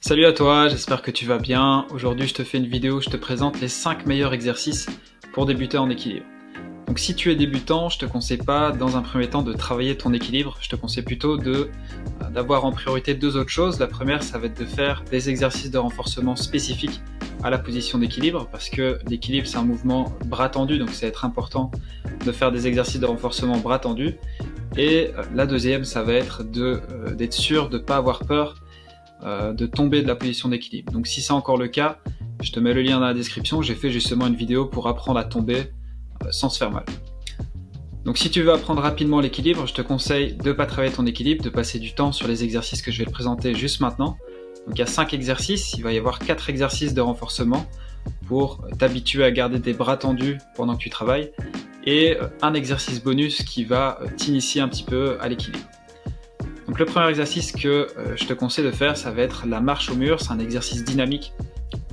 Salut à toi, j'espère que tu vas bien. Aujourd'hui je te fais une vidéo où je te présente les 5 meilleurs exercices pour débuter en équilibre. Donc si tu es débutant, je te conseille pas dans un premier temps de travailler ton équilibre, je te conseille plutôt d'avoir en priorité deux autres choses. La première, ça va être de faire des exercices de renforcement spécifiques à la position d'équilibre, parce que l'équilibre c'est un mouvement bras tendu, donc ça va être important de faire des exercices de renforcement bras tendu. Et la deuxième, ça va être d'être sûr de ne pas avoir peur de tomber de la position d'équilibre. Donc si c'est encore le cas, je te mets le lien dans la description, j'ai fait justement une vidéo pour apprendre à tomber sans se faire mal. Donc si tu veux apprendre rapidement l'équilibre, je te conseille de ne pas travailler ton équilibre, de passer du temps sur les exercices que je vais te présenter juste maintenant. Donc il y a 5 exercices, il va y avoir 4 exercices de renforcement pour t'habituer à garder tes bras tendus pendant que tu travailles, et un exercice bonus qui va t'initier un petit peu à l'équilibre. Donc le premier exercice que je te conseille de faire, ça va être la marche au mur. C'est un exercice dynamique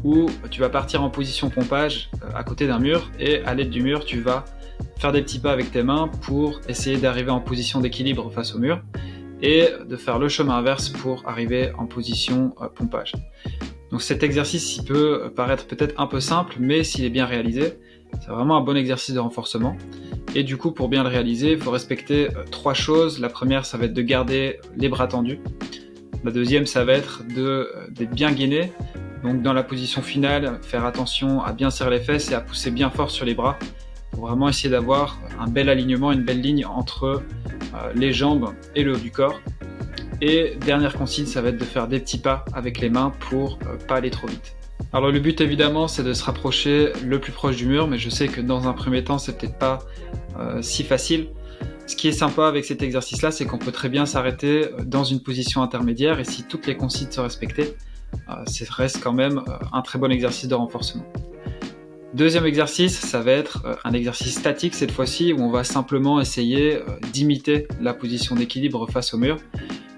où tu vas partir en position pompage à côté d'un mur, et à l'aide du mur, tu vas faire des petits pas avec tes mains pour essayer d'arriver en position d'équilibre face au mur, et de faire le chemin inverse pour arriver en position pompage. Donc cet exercice, il peut paraître peut-être un peu simple, mais s'il est bien réalisé, c'est vraiment un bon exercice de renforcement. Et du coup, pour bien le réaliser, il faut respecter 3 choses. La première, ça va être de garder les bras tendus. La deuxième, ça va être d'être bien gainé. Donc dans la position finale, faire attention à bien serrer les fesses et à pousser bien fort sur les bras, pour vraiment essayer d'avoir un bel alignement, une belle ligne entre les jambes et le haut du corps. Et dernière consigne, ça va être de faire des petits pas avec les mains pour pas aller trop vite. Alors le but évidemment, c'est de se rapprocher le plus proche du mur, mais je sais que dans un premier temps c'est peut-être pas si facile. Ce qui est sympa avec cet exercice là, c'est qu'on peut très bien s'arrêter dans une position intermédiaire, et si toutes les consignes sont respectées, ça reste quand même un très bon exercice de renforcement. Deuxième exercice, ça va être un exercice statique cette fois-ci, où on va simplement essayer d'imiter la position d'équilibre face au mur.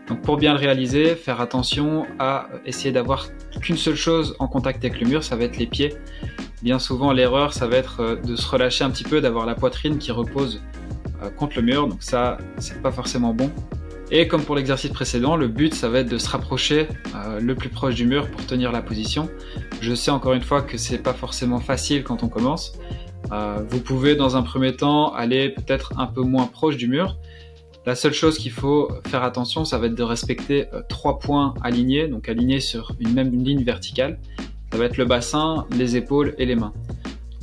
Donc pour bien le réaliser, faire attention à essayer d'avoir qu'une seule chose en contact avec le mur, ça va être les pieds. Bien souvent l'erreur, ça va être de se relâcher un petit peu, d'avoir la poitrine qui repose contre le mur, donc ça c'est pas forcément bon. Et comme pour l'exercice précédent, le but ça va être de se rapprocher le plus proche du mur pour tenir la position. Je sais encore une fois que c'est pas forcément facile quand on commence. Vous pouvez dans un premier temps aller peut-être un peu moins proche du mur. La seule chose qu'il faut faire attention, ça va être de respecter 3 points alignés, donc alignés sur une même ligne verticale. Ça va être le bassin, les épaules et les mains.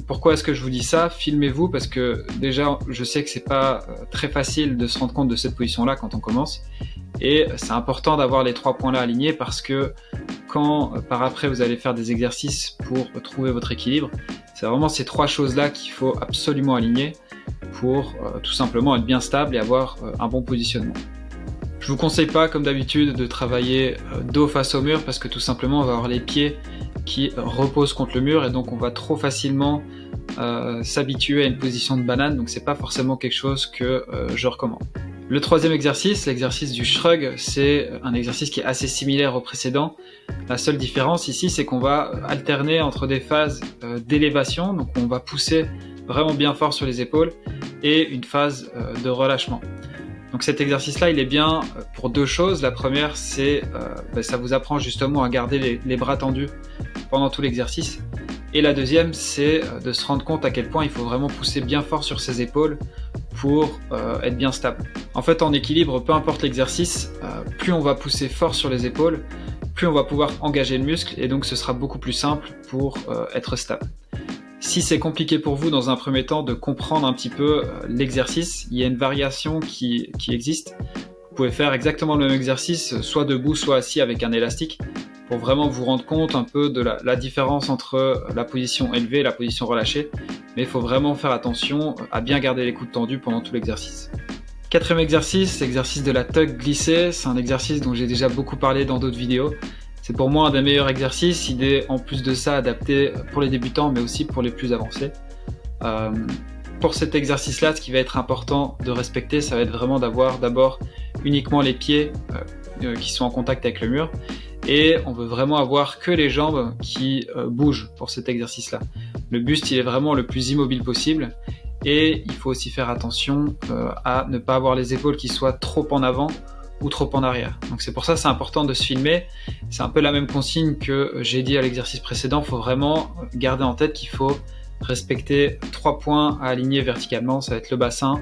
Pourquoi est-ce que je vous dis ça? Filmez-vous, parce que déjà je sais que c'est pas très facile de se rendre compte de cette position-là quand on commence. Et c'est important d'avoir les 3 points-là alignés, parce que quand par après vous allez faire des exercices pour trouver votre équilibre, c'est vraiment ces 3 choses-là qu'il faut absolument aligner pour tout simplement être bien stable et avoir un bon positionnement. Je vous conseille pas, comme d'habitude, de travailler dos face au mur, parce que tout simplement on va avoir les pieds qui reposent contre le mur, et donc on va trop facilement s'habituer à une position de banane, donc c'est pas forcément quelque chose que je recommande. Le troisième exercice, l'exercice du shrug, c'est un exercice qui est assez similaire au précédent. La seule différence ici, c'est qu'on va alterner entre des phases d'élévation, donc on va pousser vraiment bien fort sur les épaules, et une phase de relâchement. Donc cet exercice-là, il est bien pour 2 choses. La première, c'est ça vous apprend justement à garder les bras tendus pendant tout l'exercice. Et la deuxième, c'est de se rendre compte à quel point il faut vraiment pousser bien fort sur ses épaules pour être bien stable. En fait, en équilibre, peu importe l'exercice, plus on va pousser fort sur les épaules, plus on va pouvoir engager le muscle, et donc ce sera beaucoup plus simple pour être stable. Si c'est compliqué pour vous dans un premier temps de comprendre un petit peu l'exercice, il y a une variation qui existe. Vous pouvez faire exactement le même exercice, soit debout, soit assis avec un élastique, pour vraiment vous rendre compte un peu de la différence entre la position élevée et la position relâchée. Mais il faut vraiment faire attention à bien garder les coudes tendus pendant tout l'exercice. Quatrième exercice, l'exercice de la tuck glissée. C'est un exercice dont j'ai déjà beaucoup parlé dans d'autres vidéos. C'est pour moi un des meilleurs exercices. Il est en plus de ça adapté pour les débutants, mais aussi pour les plus avancés. Pour cet exercice-là, ce qui va être important de respecter, ça va être vraiment d'avoir d'abord uniquement les pieds qui sont en contact avec le mur, et on veut vraiment avoir que les jambes qui bougent pour cet exercice-là. Le buste, il est vraiment le plus immobile possible, et il faut aussi faire attention à ne pas avoir les épaules qui soient trop en avant ou trop en arrière. Donc c'est pour ça que c'est important de se filmer. C'est un peu la même consigne que j'ai dit à l'exercice précédent. Il faut vraiment garder en tête qu'il faut respecter 3 points à aligner verticalement. Ça va être le bassin,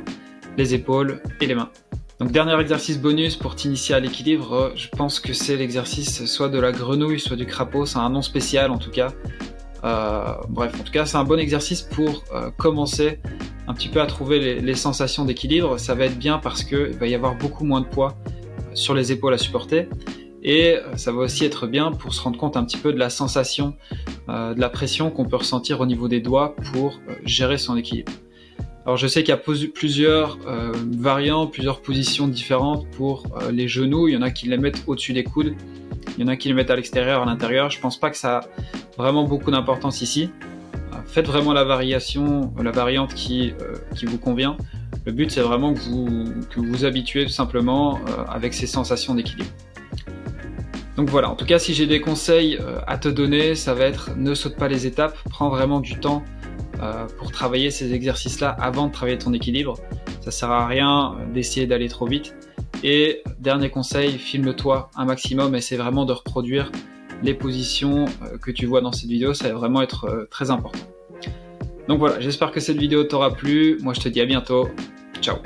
les épaules et les mains. Donc dernier exercice bonus pour t'initier à l'équilibre, je pense que c'est l'exercice soit de la grenouille, soit du crapaud. C'est un nom spécial en tout cas. Bref, en tout cas c'est un bon exercice pour commencer un petit peu à trouver les sensations d'équilibre. Ça va être bien parce qu'il va y avoir beaucoup moins de poids sur les épaules à supporter, et ça va aussi être bien pour se rendre compte un petit peu de la sensation, de la pression qu'on peut ressentir au niveau des doigts pour gérer son équilibre. Alors je sais qu'il y a plusieurs variantes, plusieurs positions différentes pour les genoux. Il y en a qui les mettent au-dessus des coudes, il y en a qui les mettent à l'extérieur, à l'intérieur. Je pense pas que ça a vraiment beaucoup d'importance ici. Faites vraiment la variante qui vous convient. Le but c'est vraiment que vous vous habituez tout simplement avec ces sensations d'équilibre. Donc voilà, en tout cas si j'ai des conseils à te donner, ça va être ne saute pas les étapes, prends vraiment du temps pour travailler ces exercices-là avant de travailler ton équilibre. Ça sert à rien d'essayer d'aller trop vite. Et dernier conseil, filme-toi un maximum, essaie vraiment de reproduire les positions que tu vois dans cette vidéo, ça va vraiment être très important. Donc voilà, j'espère que cette vidéo t'aura plu. Moi je te dis à bientôt. Ciao.